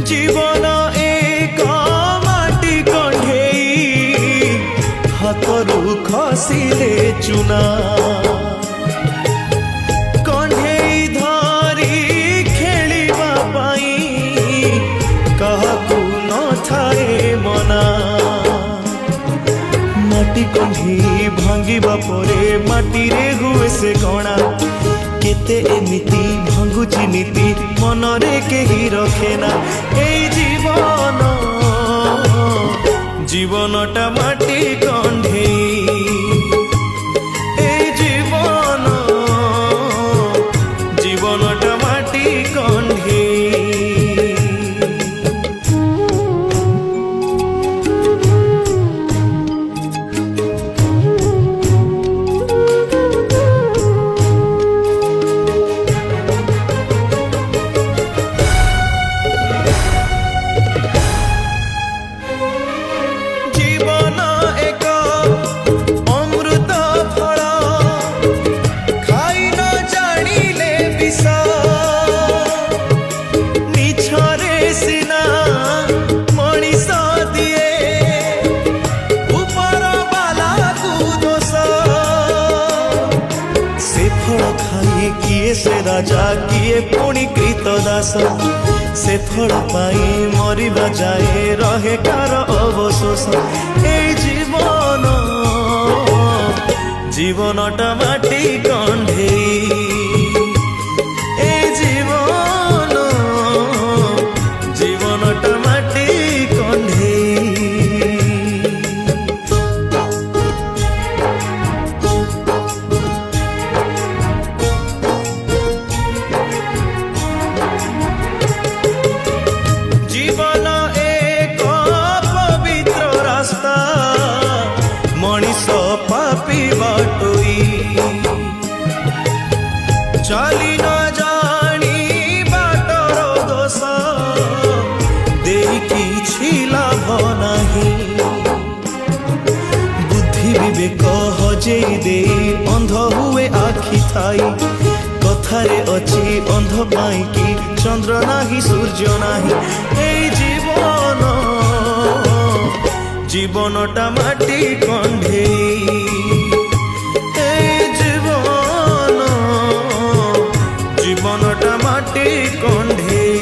जीवन एक माटी कंढेई हाथरू खसिले चुना कंढेई धरी खेलिबा पाई काहाकू न थाए मना माटी कंढेई भांगिबा परे माटी रे हुए से गणा केते एमिति भांगुची नीति मनरे केही रखे ना एई जीवन जीवनटा माटी कंढेई एई जीवन जीवनटा माटी कंढेई किए से राजा किए पुणी कृत दास से फल पाई मरिबा जाए रहे कार अवशोष ए जीवन जीवनटा माटी कंढेई ए जीवन जीवनटा माटी कंढेई चली न जानी बाटर दोष देई किछि लाभ नाही बुद्धि विवेक हजेई देई अंध हुए आखि थाई कथारे अछि अंध पाई कि चंद्र नाही सूर्य नाही एई जीवन जीवनटा माटी कंढेई जीवनटा माटी कंढेई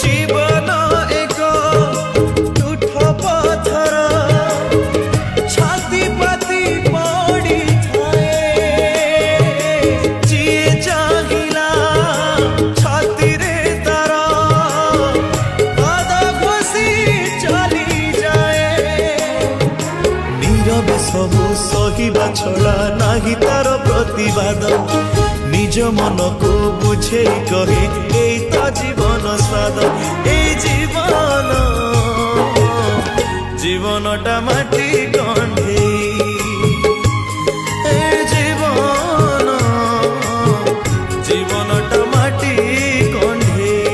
जीवन एक टूट पत्थर छाती पाती पड़ी सबू सहिबा छड़ा नाही तार प्रतिवाद निज मन को बुझे कहे एई तो जीवन स्वाद ए जीवन जीवनटा माटी कंढेई ए जीवन जीवनटा माटी कंढेई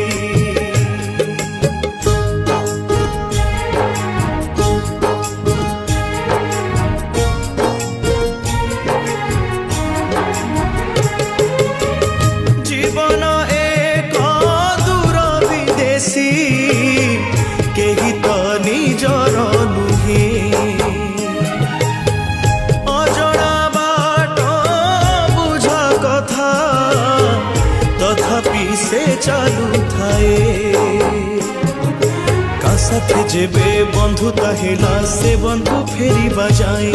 जीवन एक दूर विदेशी केही तो निजर नुहे अजड़ा बाट बुझ कथा तथापि से चालू थाए का साथे जेबे बंधुता हेला से बंधु फेरी बजाए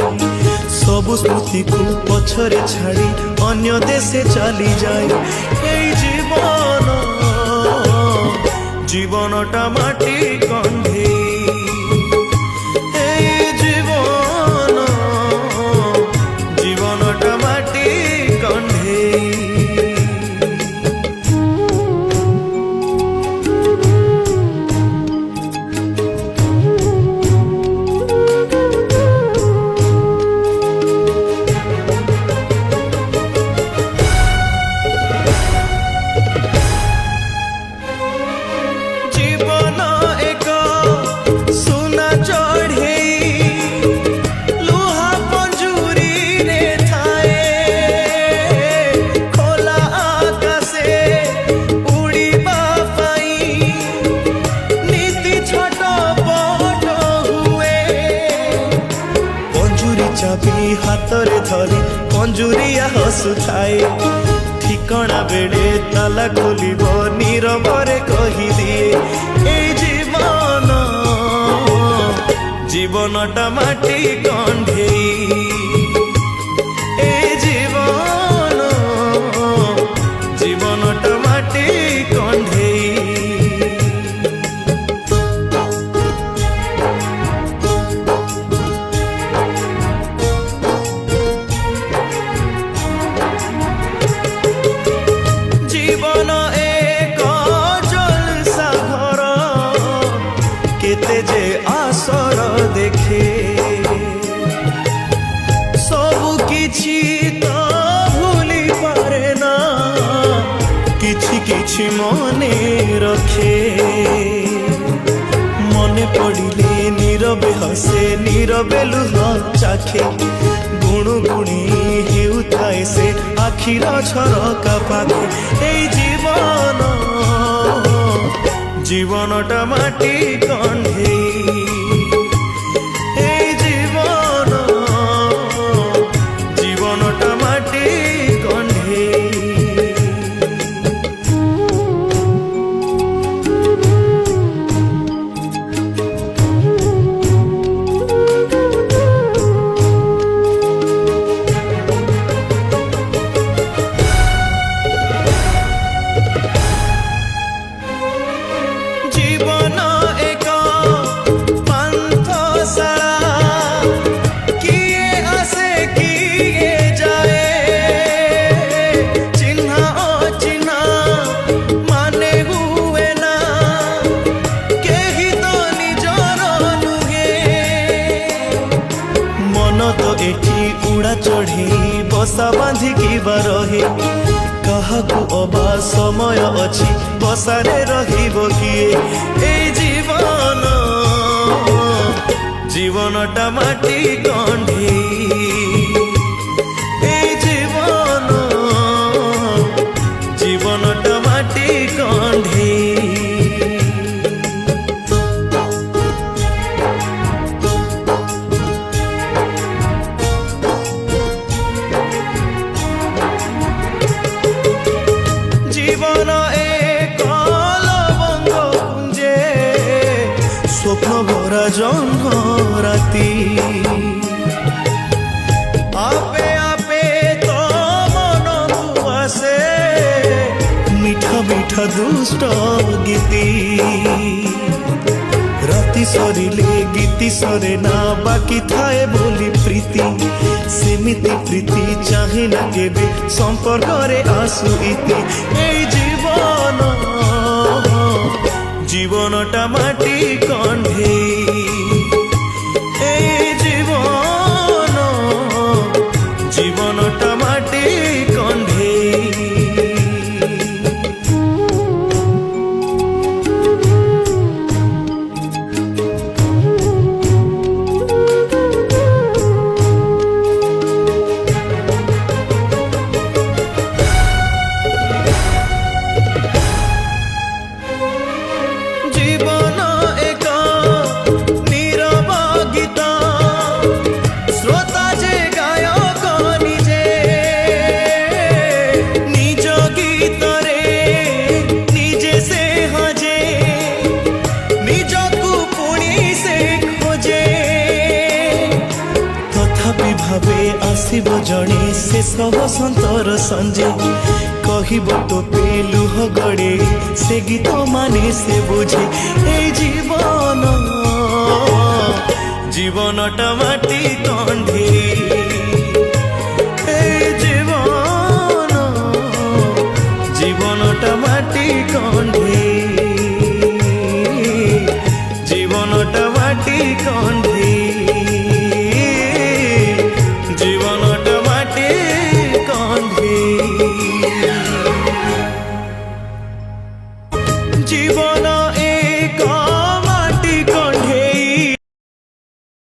सबु स्मृति को पछरे छाड़ी अन्य देशे चली जाए एई जीवन जीवनटा माटी कंढेई एई जीवन जीवनटा माटी कंढेई ହାତରେ ଧରି କଞ୍ଜୁରିଆ ହସୁଥାଏ। ଠିକଣା ବେଳେ ତାଲା ଖୋଲିବ ନୀରବରେ କହିଦିଏ ଏଇ ଜୀବନ ଜୀବନଟା ମାଟି କଣ୍ଢେଇ। ଏଇ ଜୀବନ ଜୀବନଟା ମାଟି କଣ୍ଢେଇ। জীবন এক জলসা ঘর কেতে যে আসর দেখে সবু কিছু তো ভুলি পারে না কিছু কিছু মনে রখে। মনে পড়িলে নীরবে হসে নীরবে লুহ চাখে গুণু গুণি হেউথায় সে আখির ঝরকা পাখে। এই জীবন জীবনটা মাটি কণ্ঢেই। এই জীবন জীবনটা মাটি কণ্ঢেই। জীবন এক পান্থশালা কিয়ে আসে কিয়ে যায় চিহ্না অচিহ্না মানে হুয়ে না কেহি তো নিজর নুহে। মন তো এটি উড়া চঢ়েই বসা বাঁধিকি বা রহে কাহাকু অবা সময় অছি বসারে রহিব কিয়ে। এই জীবন জীবনটা মাটি কণ্ঢেই। এই জীবন জীবনটা মাটি কণ্ঢেই। জীবন এক লবঙ্গ কুঞ্জে স্বপ্ন ভরা জহ্ন রাতি আপে আপে তো মনকু আসে মিঠা মিঠা দুষ্ট গীতি। রাতি সরিলে গীতি সরে না বাকি থায়ে বলি প্রীতি সেমিতি প্রীতি চাহে না কেবে সম্পর্করে আসু ইতি। এই জীবন জীবনটা মাটি কণ্ঢেই। এই জীবন জীবনটা মাটি কণ্ঢেই। জীবন এক নীরব গীত শ্রোতা যে গায়ক নিজে নিজ গীতরে নিজে সে হজে নিজকু পুଣି সে খোঁজে। তথাপি ভাবে আসিব জଣେ ଶେଷ ବସନ୍ତର ସଞ୍ଜେ କହିବ ତୋତେ ଲୁହ ଗଡ଼େ ସେ ଗୀତ ମାନେ ସେ ବୁଝେ। এই জীবন জীবনটা মাটি কণ্ঢেই। এই জীবন জীবনটা মাটি কণ্ঢেই।